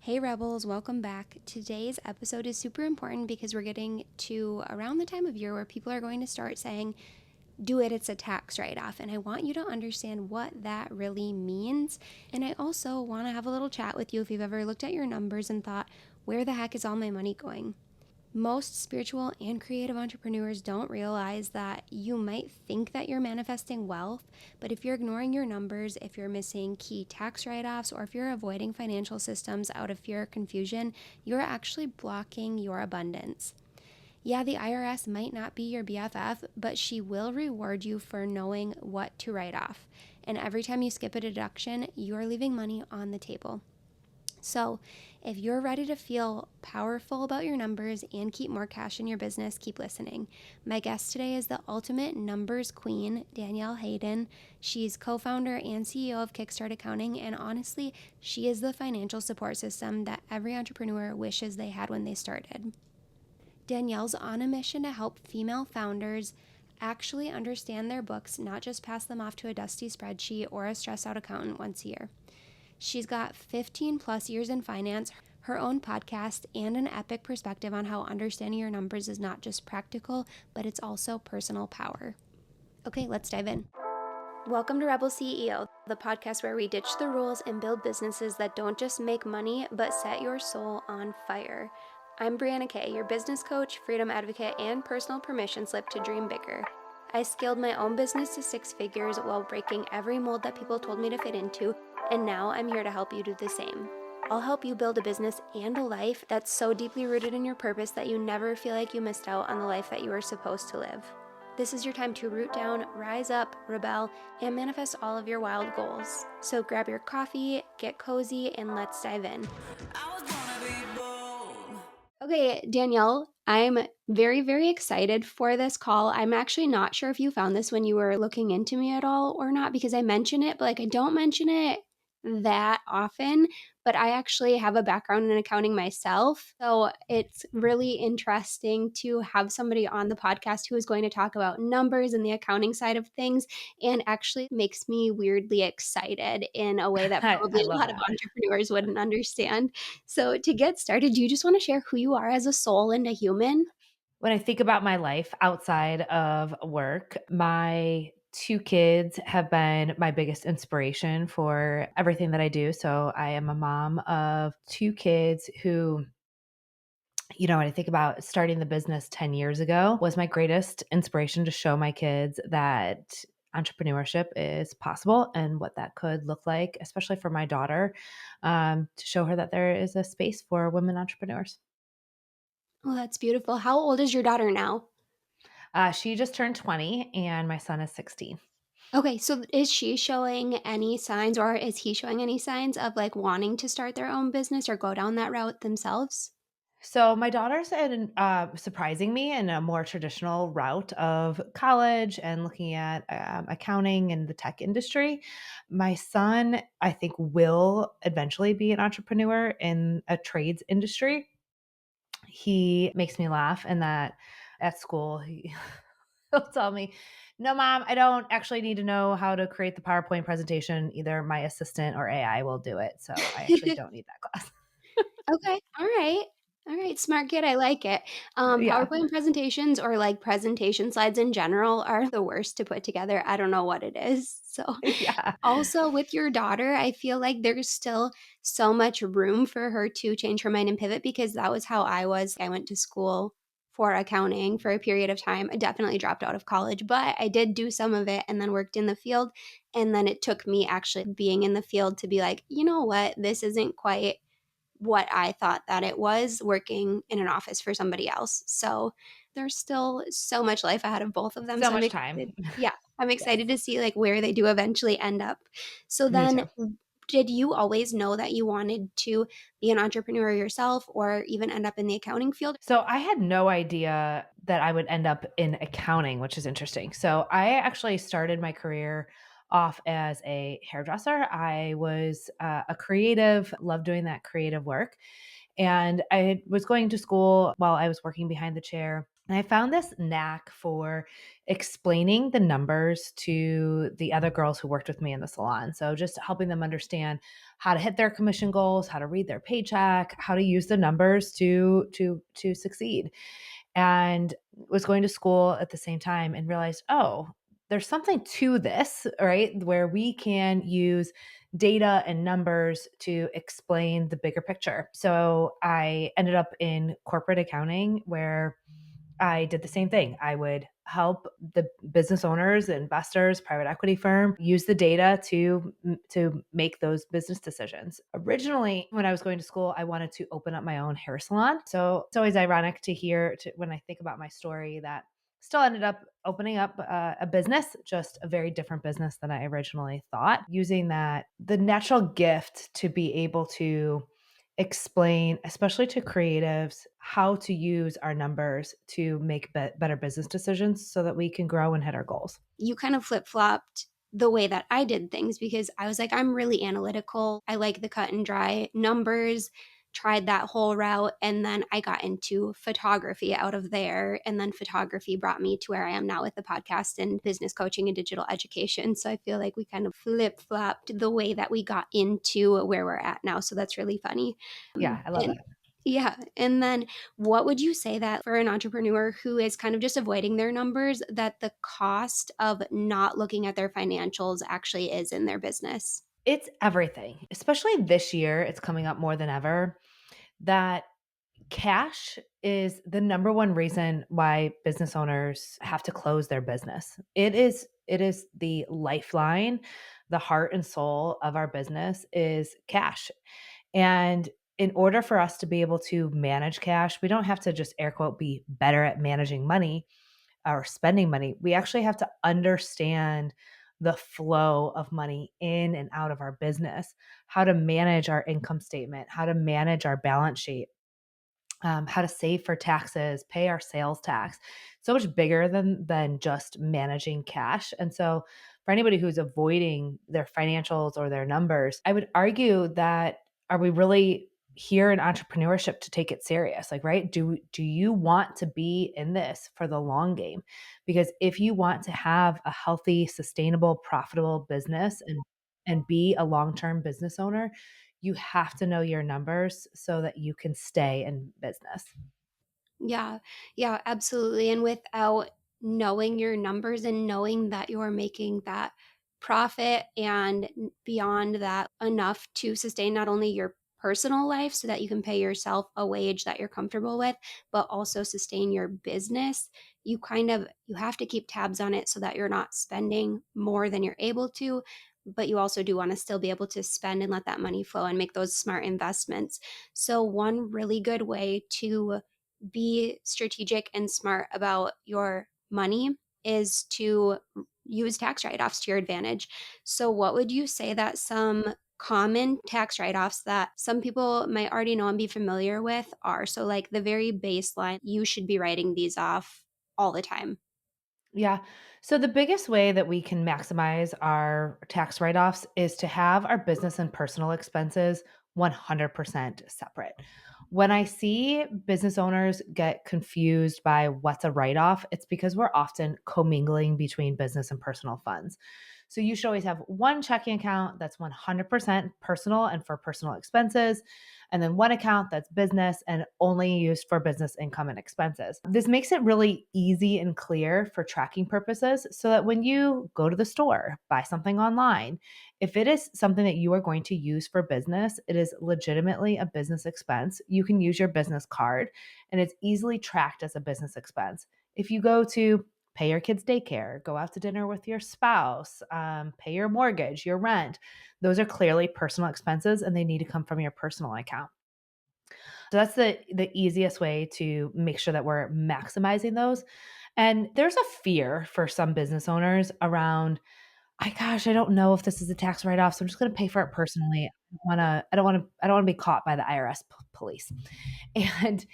Hey Rebels, welcome back. Today's episode is super important because we're getting to around the time of year where people are going to start saying, do it, it's a tax write-off. And I want you to understand what that really means. And I also want to have a little chat with you if you've ever looked at your numbers and thought, where the heck is all my money going? Most spiritual and creative entrepreneurs don't realize that you might think that you're manifesting wealth, but if you're ignoring your numbers, if you're missing key tax write-offs, or if you're avoiding financial systems out of fear or confusion, you're actually blocking your abundance. Yeah, the IRS might not be your BFF, but she will reward you for knowing what to write off. And every time you skip a deduction, you're leaving money on the table. So, if you're ready to feel powerful about your numbers and keep more cash in your business, keep listening. My guest today is the ultimate numbers queen, Danielle Hayden. She's co-founder and CEO of Kickstart Accounting, and honestly, she is the financial support system that every entrepreneur wishes they had when they started. Danielle's on a mission to help female founders actually understand their books, not just pass them off to a dusty spreadsheet or a stressed out accountant once a year. She's got 15 plus years in finance, her own podcast, and an epic perspective on how understanding your numbers is not just practical, but it's also personal power. Okay, let's dive in. Welcome to Rebel CEO, the podcast where we ditch the rules and build businesses that don't just make money, but set your soul on fire. I'm Breeanna Kay, your business coach, freedom advocate, and personal permission slip to dream bigger. I scaled my own business to 6 figures while breaking every mold that people told me to fit into, and now I'm here to help you do the same. I'll help you build a business and a life that's so deeply rooted in your purpose that you never feel like you missed out on the life that you were supposed to live. This is your time to root down, rise up, rebel, and manifest all of your wild goals. So grab your coffee, get cozy, and let's dive in. Okay, Danielle, I'm very, very excited for this call. I'm actually not sure if you found this when you were looking into me at all or not, because I mention it, but I don't mention it that often. But I actually have a background in accounting myself. So it's really interesting to have somebody on the podcast who is going to talk about numbers and the accounting side of things, and actually makes me weirdly excited in a way that I probably a love lot of that. entrepreneurs wouldn't understand. So to get started, do you just want to share who you are as a soul and a human? When I think about my life outside of work, my 2 kids have been my biggest inspiration for everything that I do. So I am a mom of 2 kids who, when I think about starting the business 10 years ago, was my greatest inspiration to show my kids that entrepreneurship is possible and what that could look like, especially for my daughter, to show her that there is a space for women entrepreneurs. Oh, that's beautiful. How old is your daughter now? She just turned 20 and my son is 16. Okay, so is she showing any signs or is he showing any signs of like wanting to start their own business or go down that route themselves? So my daughter's surprising me in a more traditional route of college and looking at accounting and the tech industry. My son, I think, will eventually be an entrepreneur in a trades industry. He makes me laugh in that at school, he'll tell me, "No, mom, I don't actually need to know how to create the PowerPoint presentation. Either my assistant or AI will do it. So I actually don't need that class." Okay, all right. All right, smart kid, I like it. Yeah. PowerPoint presentations or like presentation slides in general are the worst to put together. I don't know what it is. So, Yeah. also with your daughter, I feel like there's still so much room for her to change her mind and pivot because that was how I was. I went to school for accounting for a period of time. I definitely dropped out of college, but I did do some of it and then worked in the field. And then it took me actually being in the field to be like, you know what, this isn't quite what I thought that it was working in an office for somebody else. So there's still so much life ahead of both of them. So So I'm much time. excited. Yeah, I'm Yes. excited to see like where they do eventually end up. So Me then too. did you always know that you wanted to be an entrepreneur yourself or even end up in the accounting field? So I had no idea that I would end up in accounting, which is interesting. So I actually started my career off as a hairdresser. I was a creative, loved doing that creative work. And I was going to school while I was working behind the chair. And I found this knack for explaining the numbers to the other girls who worked with me in the salon. So just helping them understand how to hit their commission goals, how to read their paycheck, how to use the numbers to succeed. And was going to school at the same time and realized, oh, there's something to this, right? Where we can use data and numbers to explain the bigger picture. So I ended up in corporate accounting where I did the same thing. I would help the business owners, investors, private equity firm use the data to make those business decisions. Originally, when I was going to school, I wanted to open up my own hair salon. So it's always ironic to hear when I think about my story that still ended up opening up a business, just a very different business than I originally thought, using that the natural gift to be able to explain, especially to creatives, how to use our numbers to make better business decisions so that we can grow and hit our goals. You kind of flip flopped the way that I did things because I was like, I'm really analytical. I like the cut and dry numbers, tried that whole route. And then I got into photography out of there. And then photography brought me to where I am now with the podcast and business coaching and digital education. So I feel like we kind of flip flopped the way that we got into where we're at now. So that's really funny. Yeah, I love And it. yeah. And then what would you say that for an entrepreneur who is kind of just avoiding their numbers, that the cost of not looking at their financials actually is in their business? It's everything, especially this year. It's coming up more than ever that cash is the number one reason why business owners have to close their business. It is the lifeline, the heart and soul of our business is cash. And in order for us to be able to manage cash, we don't have to just air quote be better at managing money or spending money. We actually have to understand the flow of money in and out of our business, how to manage our income statement, how to manage our balance sheet, how to save for taxes, pay our sales tax. So much bigger than just managing cash. And so for anybody who's avoiding their financials or their numbers, I would argue that are we really here in entrepreneurship to take it serious? Like, right? Do you want to be in this for the long game? Because if you want to have a healthy, sustainable, profitable business and be a long-term business owner, you have to know your numbers so that you can stay in business. Yeah, yeah, absolutely. And without knowing your numbers and knowing that you're making that profit and beyond that enough to sustain not only your personal life so that you can pay yourself a wage that you're comfortable with, but also sustain your business, you have to keep tabs on it so that you're not spending more than you're able to, but you also do want to still be able to spend and let that money flow and make those smart investments. So one really good way to be strategic and smart about your money is to use tax write offs to your advantage. So, what would you say that some common tax write offs that some people might already know and be familiar with are? So, like the very baseline, you should be writing these off all the time. Yeah. So the biggest way that we can maximize our tax write-offs is to have our business and personal expenses 100% separate. When I see business owners get confused by what's a write-off, it's because we're often commingling between business and personal funds. So you should always have one checking account that's 100% personal and for personal expenses, and then one account that's business and only used for business income and expenses. This makes it really easy and clear for tracking purposes so that when you go to the store, buy something online, if it is something that you are going to use for business, it is legitimately a business expense. You can use your business card and it's easily tracked as a business expense. If you go to pay your kids' daycare, go out to dinner with your spouse, pay your mortgage, your rent, those are clearly personal expenses and they need to come from your personal account. So that's the easiest way to make sure that we're maximizing those. And there's a fear for some business owners around, I gosh, I don't know if this is a tax write-off, so I'm just going to pay for it personally. I don't want to be caught by the IRS police. And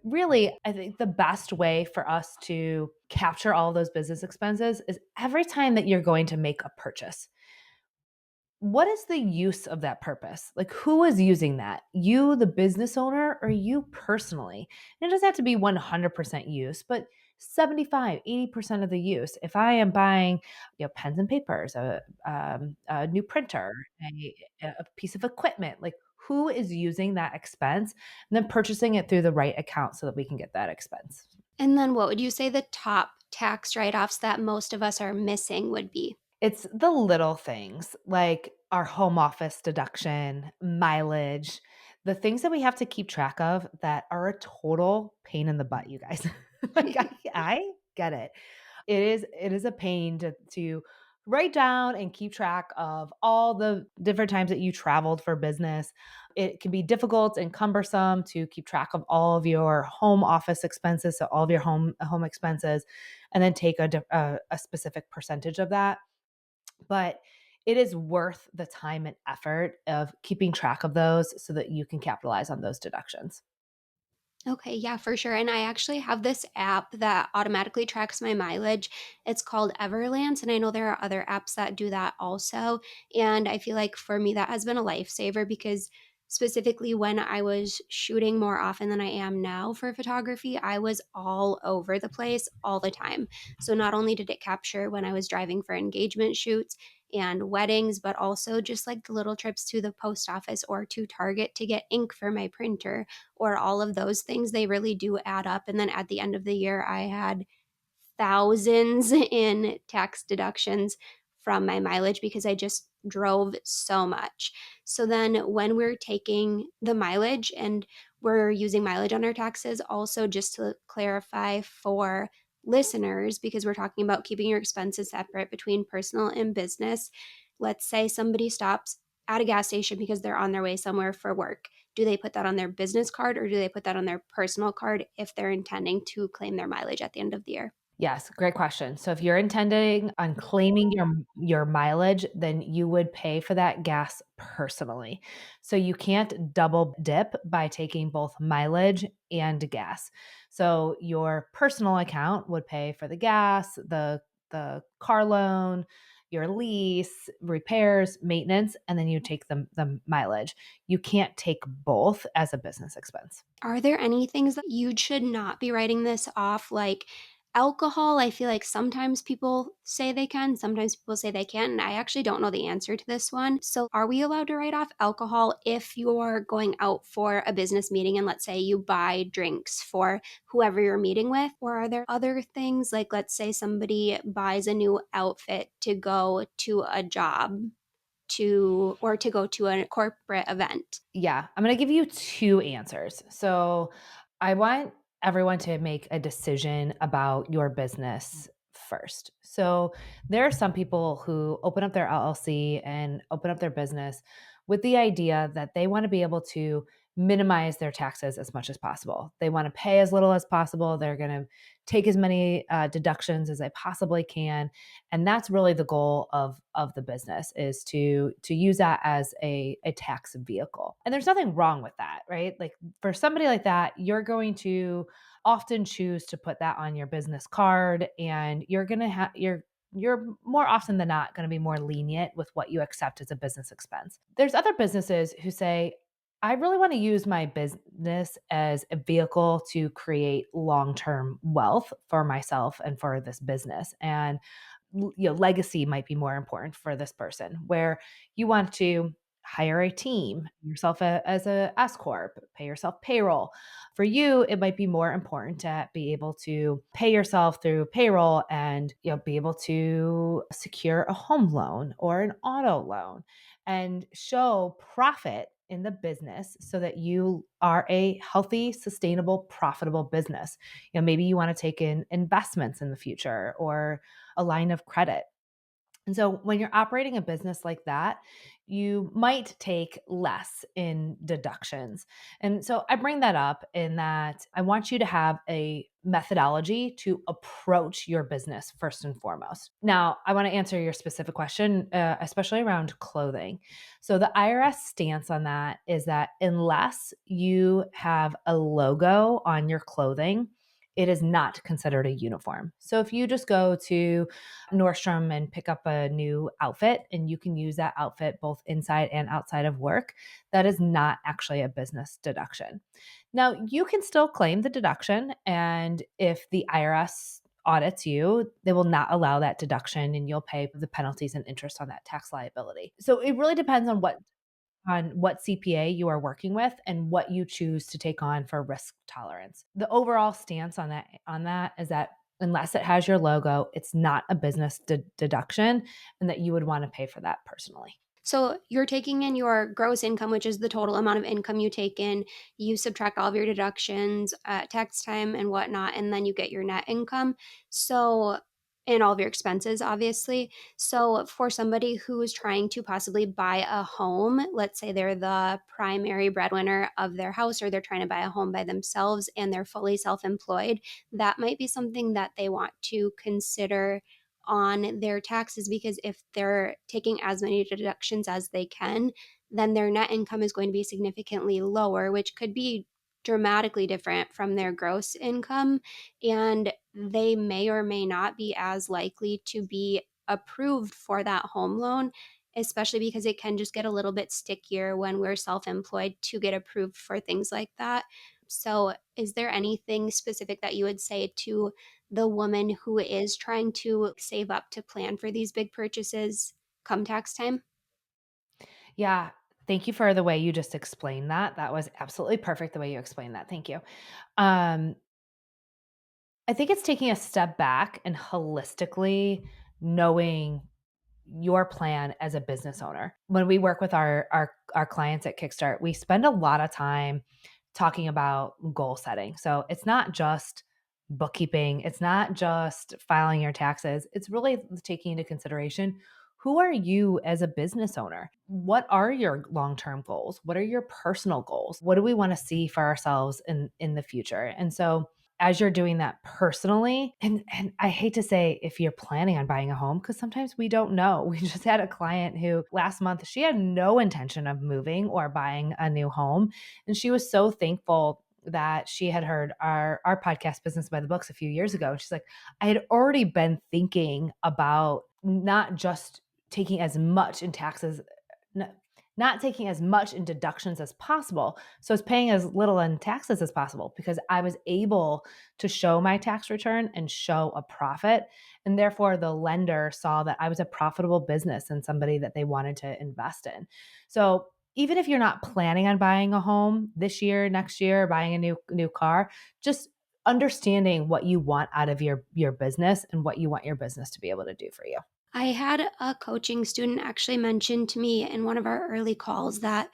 really, I think the best way for us to capture all of those business expenses is every time that you're going to make a purchase, what is the use of that purpose? Like, who is using that? You, the business owner, or you personally? And it doesn't have to be 100% use, but 75, 80% of the use. If I am buying, pens and papers, a new printer, a piece of equipment, like who is using that expense and then purchasing it through the right account so that we can get that expense. And then what would you say the top tax write offs that most of us are missing would be? It's the little things like our home office deduction, mileage, the things that we have to keep track of that are a total pain in the butt, you guys. Like I get it. It is a pain to write down and keep track of all the different times that you traveled for business. It can be difficult and cumbersome to keep track of all of your home office expenses, so all of your home expenses, and then take a specific percentage of that, but it is worth the time and effort of keeping track of those so that you can capitalize on those deductions. Okay, yeah, for sure. And I actually have this app that automatically tracks my mileage. It's called Everlance, and I know there are other apps that do that also. And I feel like for me, that has been a lifesaver because specifically when I was shooting more often than I am now for photography, I was all over the place all the time. So not only did it capture when I was driving for engagement shoots and weddings, but also just like the little trips to the post office or to Target to get ink for my printer or all of those things, they really do add up. And then at the end of the year, I had thousands in tax deductions from my mileage because I just drove so much. So then when we're taking the mileage and we're using mileage on our taxes, also just to clarify for listeners, because we're talking about keeping your expenses separate between personal and business. Let's say somebody stops at a gas station because they're on their way somewhere for work. Do they put that on their business card or do they put that on their personal card if they're intending to claim their mileage at the end of the year? Yes, great question. So if you're intending on claiming your mileage, then you would pay for that gas personally. So you can't double dip by taking both mileage and gas. So your personal account would pay for the gas, the car loan, your lease, repairs, maintenance, and then you take the mileage. You can't take both as a business expense. Are there any things that you should not be writing this off? Like alcohol, I feel like sometimes people say they can, sometimes people say they can't, and I actually don't know the answer to this one. So, are we allowed to write off alcohol if you're going out for a business meeting and let's say you buy drinks for whoever you're meeting with? Or are there other things like, let's say somebody buys a new outfit to go to a job or to go to a corporate event? Yeah, I'm going to give you two answers. So, I want everyone to make a decision about your business first. So, there are some people who open up their LLC and open up their business with the idea that they want to be able to minimize their taxes as much as possible. They want to pay as little as possible. They're going to take as many deductions as they possibly can, and that's really the goal of the business, is to use that as a tax vehicle. And there's nothing wrong with that, right? Like, for somebody like that, you're going to often choose to put that on your business card, and you're going to have you're more often than not going to be more lenient with what you accept as a business expense. There's other businesses who say, I really want to use my business as a vehicle to create long-term wealth for myself and for this business. And legacy might be more important for this person, where you want to hire a team, yourself as a S corp, pay yourself payroll. For you, it might be more important to be able to pay yourself through payroll and be able to secure a home loan or an auto loan and show profit in the business so that you are a healthy, sustainable, profitable business. Maybe you want to take in investments in the future or a line of credit. And so when you're operating a business like that, you might take less in deductions. And so I bring that up in that I want you to have a methodology to approach your business first and foremost. Now, I want to answer your specific question, especially around clothing. So the IRS stance on that is that unless you have a logo on your clothing, it is not considered a uniform. So if you just go to Nordstrom and pick up a new outfit and you can use that outfit both inside and outside of work, that is not actually a business deduction. Now, you can still claim the deduction, and if the IRS audits you, they will not allow that deduction and you'll pay the penalties and interest on that tax liability. So it really depends on what CPA you are working with and what you choose to take on for risk tolerance. The overall stance on that is that unless it has your logo, it's not a business deduction and that you would want to pay for that personally. So you're taking in your gross income, which is the total amount of income you take in. You subtract all of your deductions, tax time, and whatnot, and then you get your net income. So, and all of your expenses, obviously. So, for somebody who's trying to possibly buy a home, let's say they're the primary breadwinner of their house, or they're trying to buy a home by themselves and they're fully self employed, that might be something that they want to consider on their taxes, because if they're taking as many deductions as they can, then their net income is going to be significantly lower, which could be dramatically different from their gross income. And they may or may not be as likely to be approved for that home loan, especially because it can just get a little bit stickier when we're self employed to get approved for things like that. So, is there anything specific that you would say to the woman who is trying to save up to plan for these big purchases come tax time? Yeah. Thank you for the way you just explained that. That was absolutely perfect the way you explained that. Thank you. Um, I think it's taking a step back and holistically knowing your plan as a business owner. When we work with our clients at Kickstart, we spend a lot of time talking about goal setting. So it's not just bookkeeping, it's not just filing your taxes. It's really taking into consideration who are you as a business owner? What are your long-term goals? What are your personal goals? What do we want to see for ourselves in the future? And so as you're doing that personally, and I hate to say if you're planning on buying a home, because sometimes we don't know. We just had a client who last month, she had no intention of moving or buying a new home. And she was so thankful that she had heard our podcast Business by the Books a few years ago. And she's like, I had already been thinking about not just taking as much in taxes, n- not taking as much in deductions as possible. So it's paying as little in taxes as possible because I was able to show my tax return and show a profit. And therefore, the lender saw that I was a profitable business and somebody that they wanted to invest in. So even if you're not planning on buying a home this year, next year, buying a new car, just understanding what you want out of your business and what you want your business to be able to do for you. I had a coaching student actually mention to me in one of our early calls that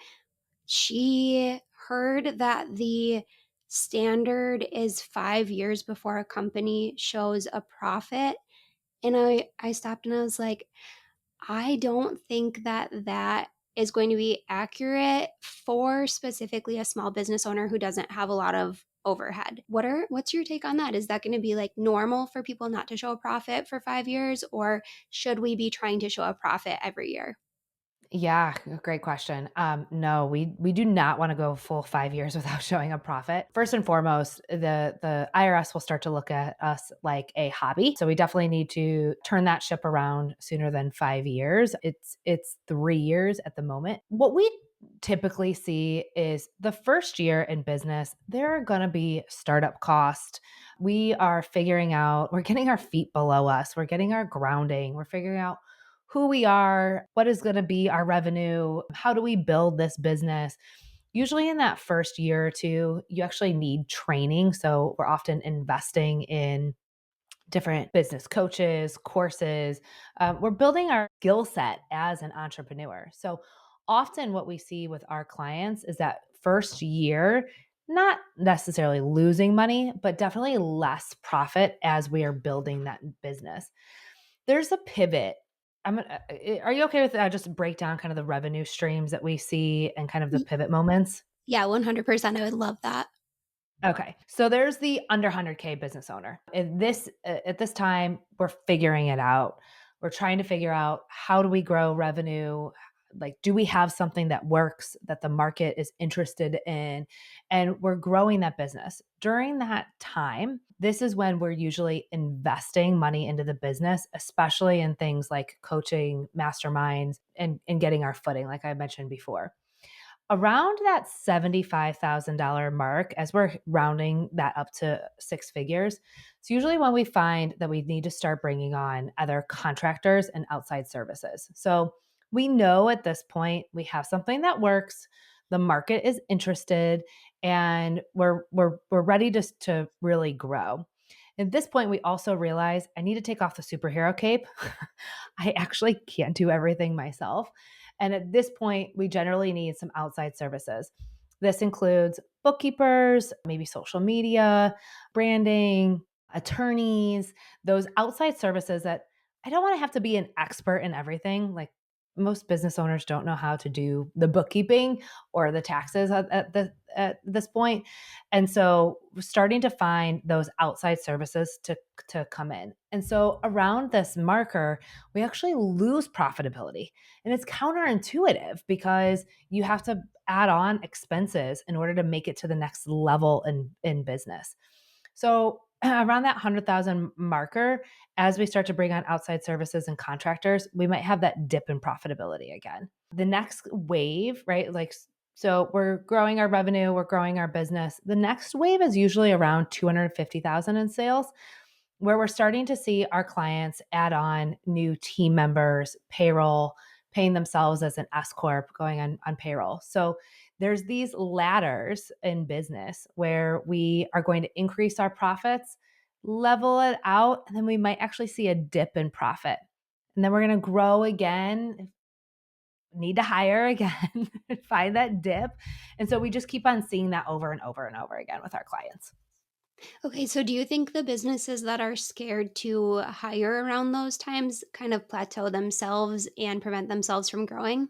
she heard that the standard is 5 years before a company shows a profit. And I stopped and I was like, I don't think that that is going to be accurate for specifically a small business owner who doesn't have a lot of overhead. What's your take on that? Is that going to be like normal for people not to show a profit for 5 years, or should we be trying to show a profit every year? Yeah, great question. No, we do not want to go full 5 years without showing a profit. First and foremost, the IRS will start to look at us like a hobby. So we definitely need to turn that ship around sooner than 5 years. It's 3 years at the moment. What we typically see is the first year in business, there are going to be startup costs. We are figuring out, we're getting our feet below us, we're getting our grounding, we're figuring out who we are, what is going to be our revenue, how do we build this business. Usually, in that first year or two, you actually need training. So, we're often investing in different business coaches, courses. We're building our skill set as an entrepreneur. So, often what we see with our clients is that first year, not necessarily losing money, but definitely less profit as we are building that business. There's a pivot. Are you okay with just break down kind of the revenue streams that we see and kind of the Y- pivot moments? Yeah, 100%. I would love that. Okay. So there's the under 100K business owner. At this time, we're figuring it out. We're trying to figure out how do we grow revenue? Like, do we have something that works, that the market is interested in? And we're growing that business. During that time, this is when we're usually investing money into the business, especially in things like coaching, masterminds, and getting our footing, like I mentioned before. Around that $75,000 mark, as we're rounding that up to six figures, it's usually when we find that we need to start bringing on other contractors and outside services. So we know at this point we have something that works, the market is interested, and we're ready to really grow. At this point, we also realize I need to take off the superhero cape. I actually can't do everything myself. And at this point, we generally need some outside services. This includes bookkeepers, maybe social media, branding, attorneys, those outside services that I don't want to have to be an expert in everything. Like, most business owners don't know how to do the bookkeeping or the taxes at this point. And so we're starting to find those outside services to come in. And so around this marker, we actually lose profitability. And it's counterintuitive because you have to add on expenses in order to make it to the next level in business. So around that 100,000 marker, as we start to bring on outside services and contractors, we might have that dip in profitability again. The next wave, right? Like, so we're growing our revenue, we're growing our business. The next wave is usually around 250,000 in sales, where we're starting to see our clients add on new team members, payroll, paying themselves as an S corp, going on payroll. So there's these ladders in business where we are going to increase our profits, level it out, and then we might actually see a dip in profit. And then we're going to grow again, need to hire again, find that dip. And so we just keep on seeing that over and over and over again with our clients. Okay, so do you think the businesses that are scared to hire around those times kind of plateau themselves and prevent themselves from growing?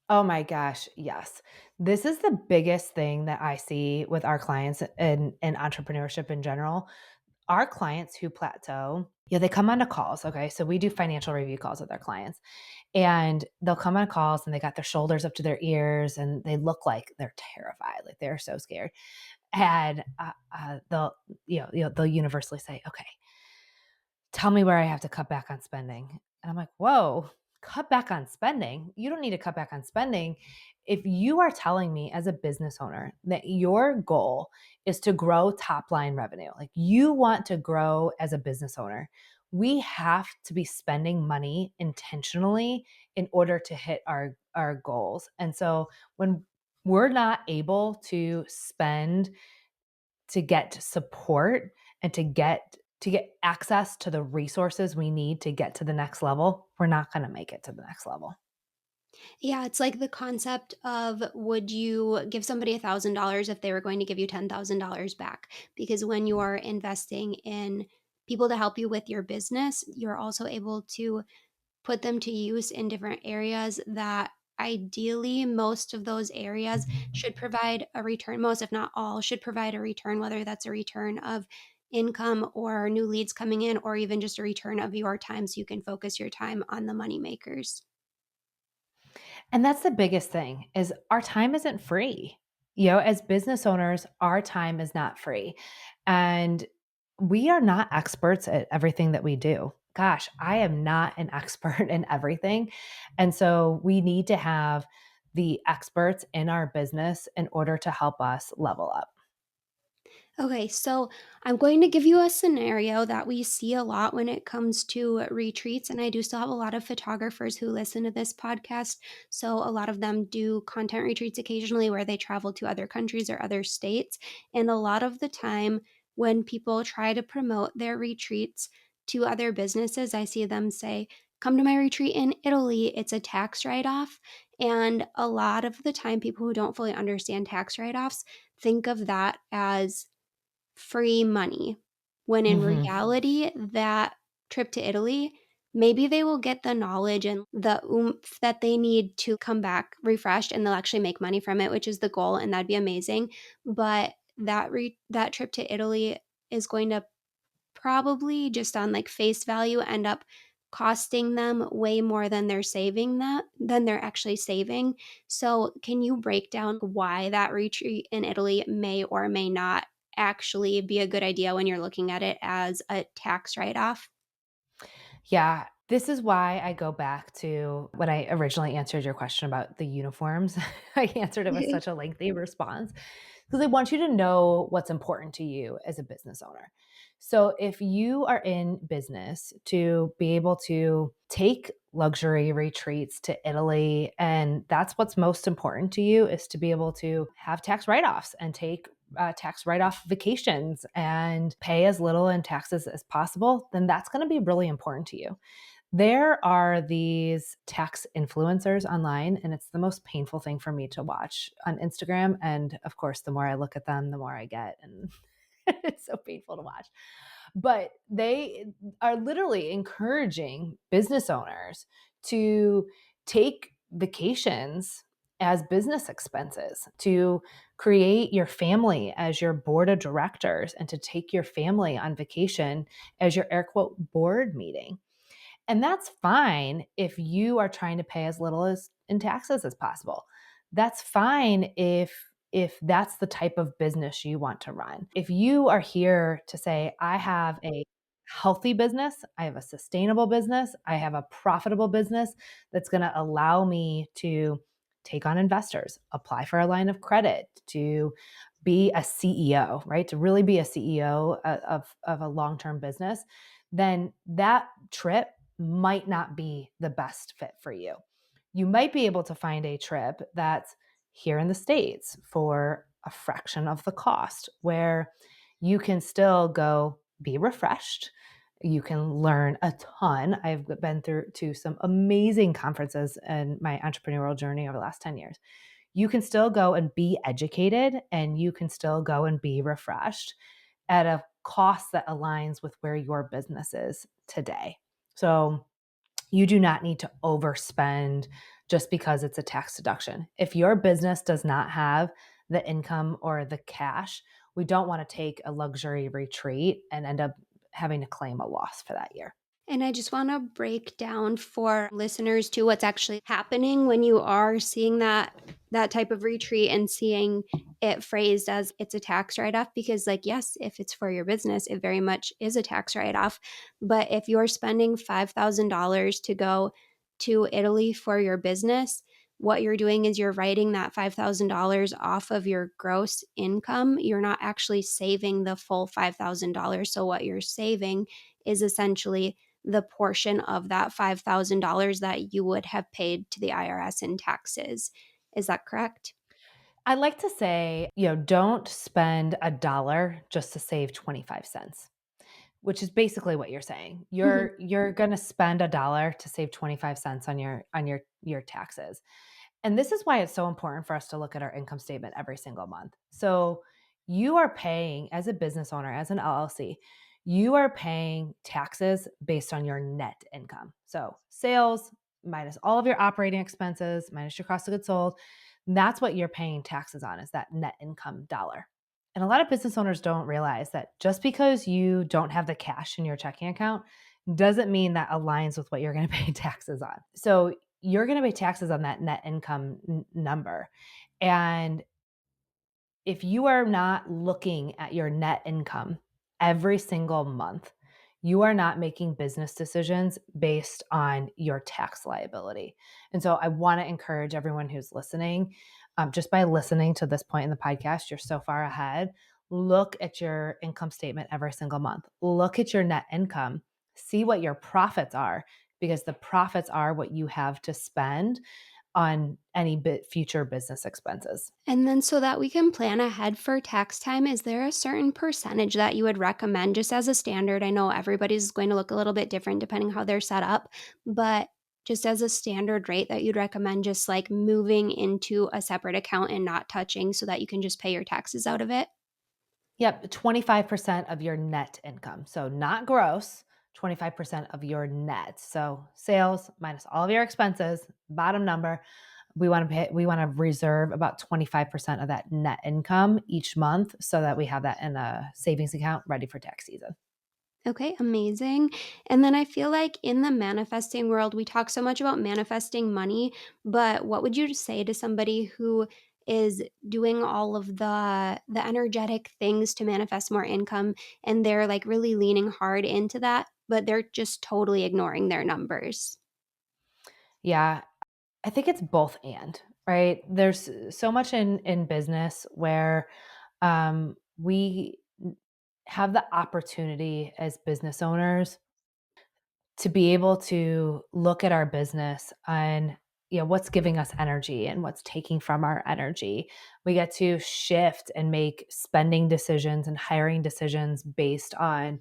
Oh my gosh, yes. This is the biggest thing that I see with our clients in entrepreneurship in general. Our clients who plateau, yeah, they come onto calls. Okay. So we do financial review calls with our clients, and they'll come on calls and they got their shoulders up to their ears and they look like they're terrified, like they're so scared. And they'll, they'll universally say, okay, tell me where I have to cut back on spending. And I'm like, whoa, cut back on spending? You don't need to cut back on spending. If you are telling me as a business owner that your goal is to grow top line revenue, like you want to grow as a business owner, we have to be spending money intentionally in order to hit our goals. And so when we're not able to spend to get support and to get access to the resources we need to get to the next level, we're not going to make it to the next level. Yeah, it's like the concept of would you give somebody $1,000 if they were going to give you $10,000 back? Because when you are investing in people to help you with your business, you're also able to put them to use in different areas that ideally most of those areas should provide a return. Most, if not all, should provide a return, whether that's a return of income or new leads coming in, or even just a return of your time so you can focus your time on the money makers. And that's the biggest thing is our time isn't free. As business owners, our time is not free. And we are not experts at everything that we do. Gosh, I am not an expert in everything. And so we need to have the experts in our business in order to help us level up. Okay, so I'm going to give you a scenario that we see a lot when it comes to retreats. And I do still have a lot of photographers who listen to this podcast. So a lot of them do content retreats occasionally where they travel to other countries or other states. And a lot of the time, when people try to promote their retreats to other businesses, I see them say, "Come to my retreat in Italy. It's a tax write off." And a lot of the time, people who don't fully understand tax write offs think of that as free money, when in Mhm. reality, that trip to Italy, maybe they will get the knowledge and the oomph that they need to come back refreshed, and they'll actually make money from it, which is the goal, and that'd be amazing. But that trip to Italy is going to probably just on like face value end up costing them way more than they're actually saving. So, can you break down why that retreat in Italy may or may not actually be a good idea when you're looking at it as a tax write-off? Yeah, this is why I go back to when I originally answered your question about the uniforms. I answered it with such a lengthy response because I want you to know what's important to you as a business owner. So, if you are in business to be able to take luxury retreats to Italy, and that's what's most important to you is to be able to have tax write offs and take tax write off vacations and pay as little in taxes as possible, then that's going to be really important to you. There are these tax influencers online, and it's the most painful thing for me to watch on Instagram. And of course, the more I look at them, the more I get. And it's so painful to watch. But they are literally encouraging business owners to take vacations as business expenses, to create your family as your board of directors, and to take your family on vacation as your air quote board meeting. And that's fine if you are trying to pay as little as in taxes as possible. That's fine if that's the type of business you want to run. If you are here to say I have a healthy business, I have a sustainable business, I have a profitable business that's going to allow me to take on investors, apply for a line of credit, to be a CEO, right? To really be a CEO of a long-term business, then that trip might not be the best fit for you. You might be able to find a trip that's here in the States for a fraction of the cost, where you can still go be refreshed. You can learn a ton. I've been through to some amazing conferences in my entrepreneurial journey over the last 10 years. You can still go and be educated, and you can still go and be refreshed at a cost that aligns with where your business is today. So you do not need to overspend just because it's a tax deduction. If your business does not have the income or the cash, we don't want to take a luxury retreat and end up having to claim a loss for that year. And I just want to break down for listeners too what's actually happening when you are seeing that type of retreat and seeing it phrased as it's a tax write-off, because like yes, if it's for your business, it very much is a tax write-off. But if you're spending $5,000 to go to Italy for your business, what you're doing is you're writing that $5,000 off of your gross income. You're not actually saving the full $5,000. So what you're saving is essentially the portion of that $5,000 that you would have paid to the IRS in taxes. Is that correct? I like to say, don't spend a dollar just to save 25 cents, which is basically what you're saying. Mhm. You're going to spend a dollar to save 25 cents on your taxes. And this is why it's so important for us to look at our income statement every single month. So you are paying, as a business owner, as an LLC, you are paying taxes based on your net income. So sales minus all of your operating expenses, minus your cost of goods sold. That's what you're paying taxes on, is that net income dollar. And a lot of business owners don't realize that just because you don't have the cash in your checking account doesn't mean that aligns with what you're going to pay taxes on. So you're going to pay taxes on that net income number. And if you are not looking at your net income every single month, you are not making business decisions based on your tax liability. And so I want to encourage everyone who's listening, just by listening to this point in the podcast, you're so far ahead. Look at your income statement every single month. Look at your net income. See what your profits are, because the profits are what you have to spend on any future business expenses. And then so that we can plan ahead for tax time, is there a certain percentage that you would recommend just as a standard? I know everybody's going to look a little bit different depending how they're set up, but just as a standard rate that you'd recommend just like moving into a separate account and not touching so that you can just pay your taxes out of it? Yep, 25% of your net income. So not gross, 25% of your net. So sales minus all of your expenses, bottom number. We want to reserve about 25% of that net income each month so that we have that in a savings account ready for tax season. Okay, amazing. And then I feel like in the manifesting world, we talk so much about manifesting money, but what would you say to somebody who is doing all of the energetic things to manifest more income and they're like really leaning hard into that, but they're just totally ignoring their numbers? Yeah, I think it's both and, right? There's so much in business where we have the opportunity as business owners to be able to look at our business and what's giving us energy and what's taking from our energy. We get to shift and make spending decisions and hiring decisions based on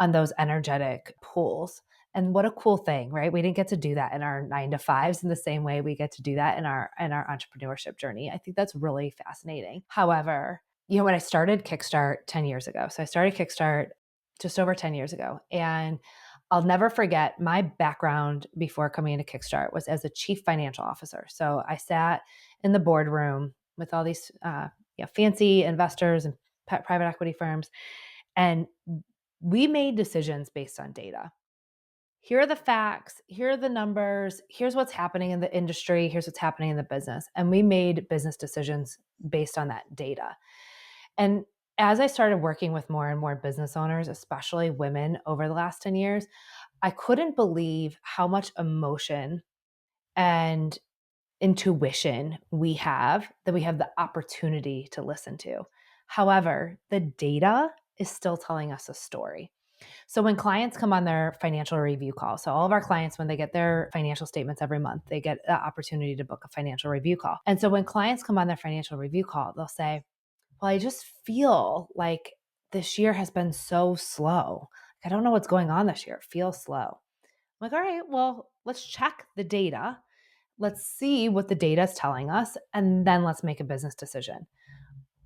those energetic pools. And what a cool thing, right? We didn't get to do that in our 9 to 5s in the same way we get to do that in our entrepreneurship journey. I think that's really fascinating. However, when I started Kickstart 10 years ago. So I started Kickstart just over 10 years ago, and I'll never forget my background before coming into Kickstart was as a chief financial officer. So I sat in the boardroom with all these fancy investors and private equity firms, and we made decisions based on data. Here are the facts, here are the numbers, here's what's happening in the industry, here's what's happening in the business. And we made business decisions based on that data. And as I started working with more and more business owners, especially women over the last 10 years, I couldn't believe how much emotion and intuition that we have the opportunity to listen to. However, the data is still telling us a story. So when clients come on their financial review call, so all of our clients, when they get their financial statements every month, they get the opportunity to book a financial review call. And so when clients come on their financial review call, they'll say, well, I just feel like this year has been so slow. I don't know what's going on this year. It feels slow. I'm like, all right, well, let's check the data. Let's see what the data is telling us, and then let's make a business decision.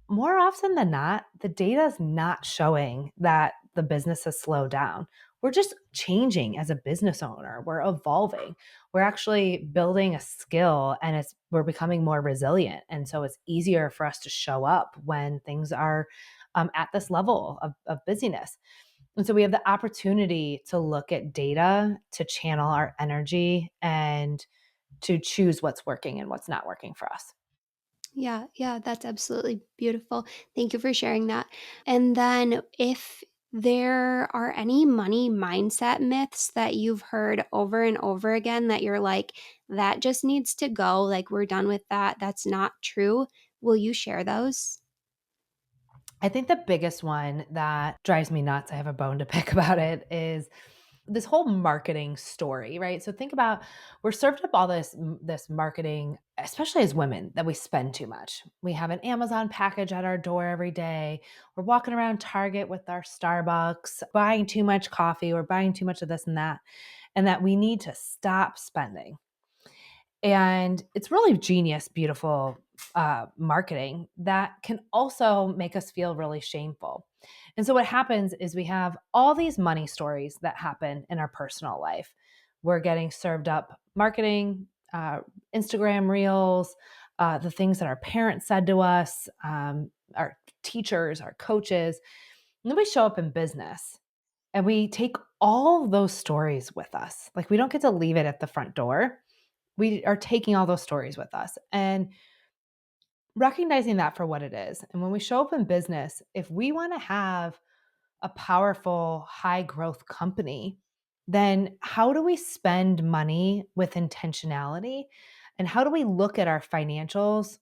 More often than not, the data is not showing that the business has slowed down. We're just changing as a business owner. We're evolving. We're actually building a skill, and we're becoming more resilient. And so it's easier for us to show up when things are at this level of busyness. And so we have the opportunity to look at data, to channel our energy, and to choose what's working and what's not working for us. Yeah, yeah, that's absolutely beautiful. Thank you for sharing that. And then, if there are any money mindset myths that you've heard over and over again that you're like, that just needs to go, like, we're done with that, that's not true, will you share those? I think the biggest one that drives me nuts, I have a bone to pick about it, is this whole marketing story, right? So think about, we're served up all this marketing, especially as women, that we spend too much. We have an Amazon package at our door every day. We're walking around Target with our Starbucks, buying too much coffee, we're buying too much of this and that we need to stop spending. And it's really genius, beautiful marketing that can also make us feel really shameful. And so, what happens is we have all these money stories that happen in our personal life. We're getting served up marketing, Instagram reels, the things that our parents said to us, our teachers, our coaches. And then we show up in business and we take all those stories with us. Like, we don't get to leave it at the front door. We are taking all those stories with us and recognizing that for what it is. And when we show up in business, if we want to have a powerful, high growth company, then how do we spend money with intentionality? And how do we look at our financials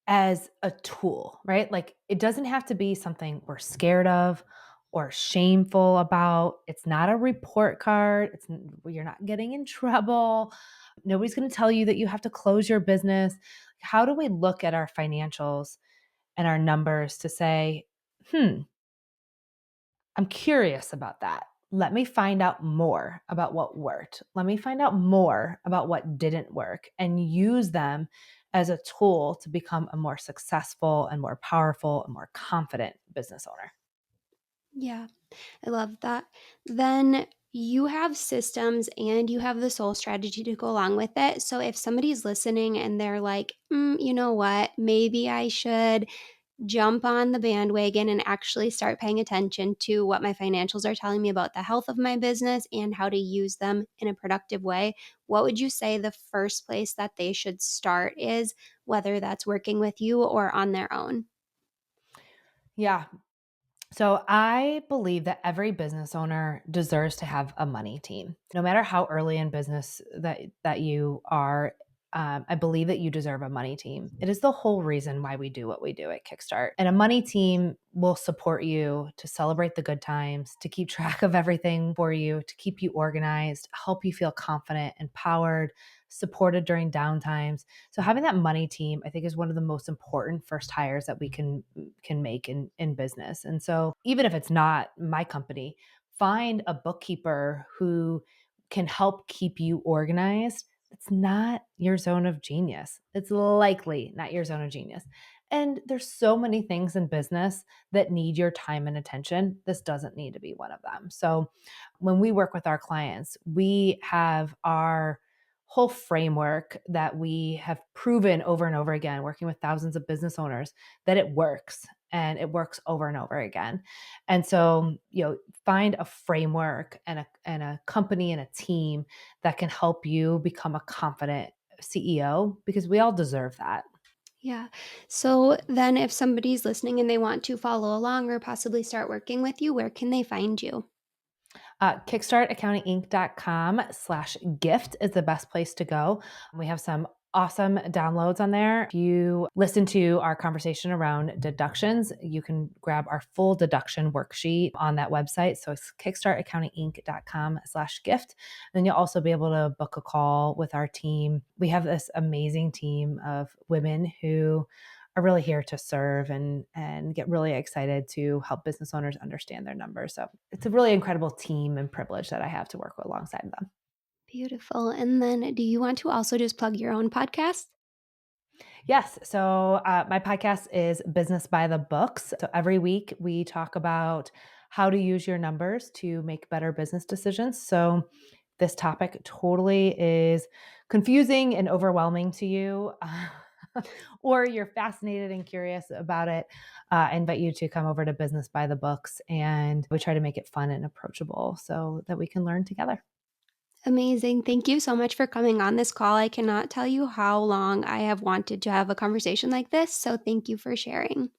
as a tool, right? Like, it doesn't have to be something we're scared of or shameful about. It's not a report card. You're not getting in trouble. Nobody's going to tell you that you have to close your business. How do we look at our financials and our numbers to say, I'm curious about that. Let me find out more about what worked. Let me find out more about what didn't work and use them as a tool to become a more successful and more powerful and more confident business owner. Yeah, I love that. Then you have systems and you have the soul strategy to go along with it. So if somebody's listening and they're like, you know what, maybe I should jump on the bandwagon and actually start paying attention to what my financials are telling me about the health of my business and how to use them in a productive way, what would you say the first place that they should start is, whether that's working with you or on their own? Yeah. So I believe that every business owner deserves to have a money team. No matter how early in business that you are, I believe that you deserve a money team. It is the whole reason why we do what we do at Kickstart. And a money team will support you to celebrate the good times, to keep track of everything for you, to keep you organized, help you feel confident, empowered, supported during downtimes. So having that money team, I think, is one of the most important first hires that we can make in business. And so even if it's not my company, find a bookkeeper who can help keep you organized. It's not your zone of genius. It's likely not your zone of genius. And there's so many things in business that need your time and attention. This doesn't need to be one of them. So when we work with our clients, we have our whole framework that we have proven over and over again, working with thousands of business owners, that it works and it works over and over again. And so, find a framework and a company and a team that can help you become a confident CEO, because we all deserve that. Yeah. So then, if somebody's listening and they want to follow along or possibly start working with you, where can they find you? Kickstartaccountinginc.com/gift is the best place to go. We have some awesome downloads on there. If you listen to our conversation around deductions, you can grab our full deduction worksheet on that website. So it's kickstartaccountinginc.com/gift. Then you'll also be able to book a call with our team. We have this amazing team of women who are really here to serve and get really excited to help business owners understand their numbers. So it's a really incredible team and privilege that I have to work alongside them. Beautiful. And then, do you want to also just plug your own podcast? Yes. So my podcast is Business by the Books. So every week we talk about how to use your numbers to make better business decisions. So this topic totally is confusing and overwhelming to you, or you're fascinated and curious about it, I invite you to come over to Business by the Books, and we try to make it fun and approachable so that we can learn together. Amazing. Thank you so much for coming on this call. I cannot tell you how long I have wanted to have a conversation like this. So, thank you for sharing.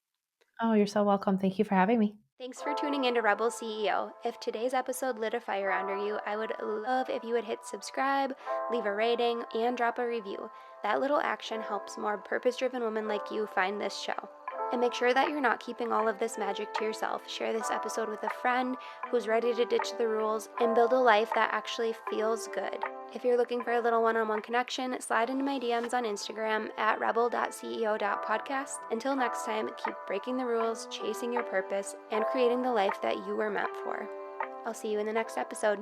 Oh, you're so welcome. Thank you for having me. Thanks for tuning in to Rebel CEO. If today's episode lit a fire under you, I would love if you would hit subscribe, leave a rating, and drop a review. That little action helps more purpose driven women like you find this show. And make sure that you're not keeping all of this magic to yourself. Share this episode with a friend who's ready to ditch the rules and build a life that actually feels good. If you're looking for a little one-on-one connection, slide into my DMs on Instagram at rebel.ceo.podcast. Until next time, keep breaking the rules, chasing your purpose, and creating the life that you were meant for. I'll see you in the next episode.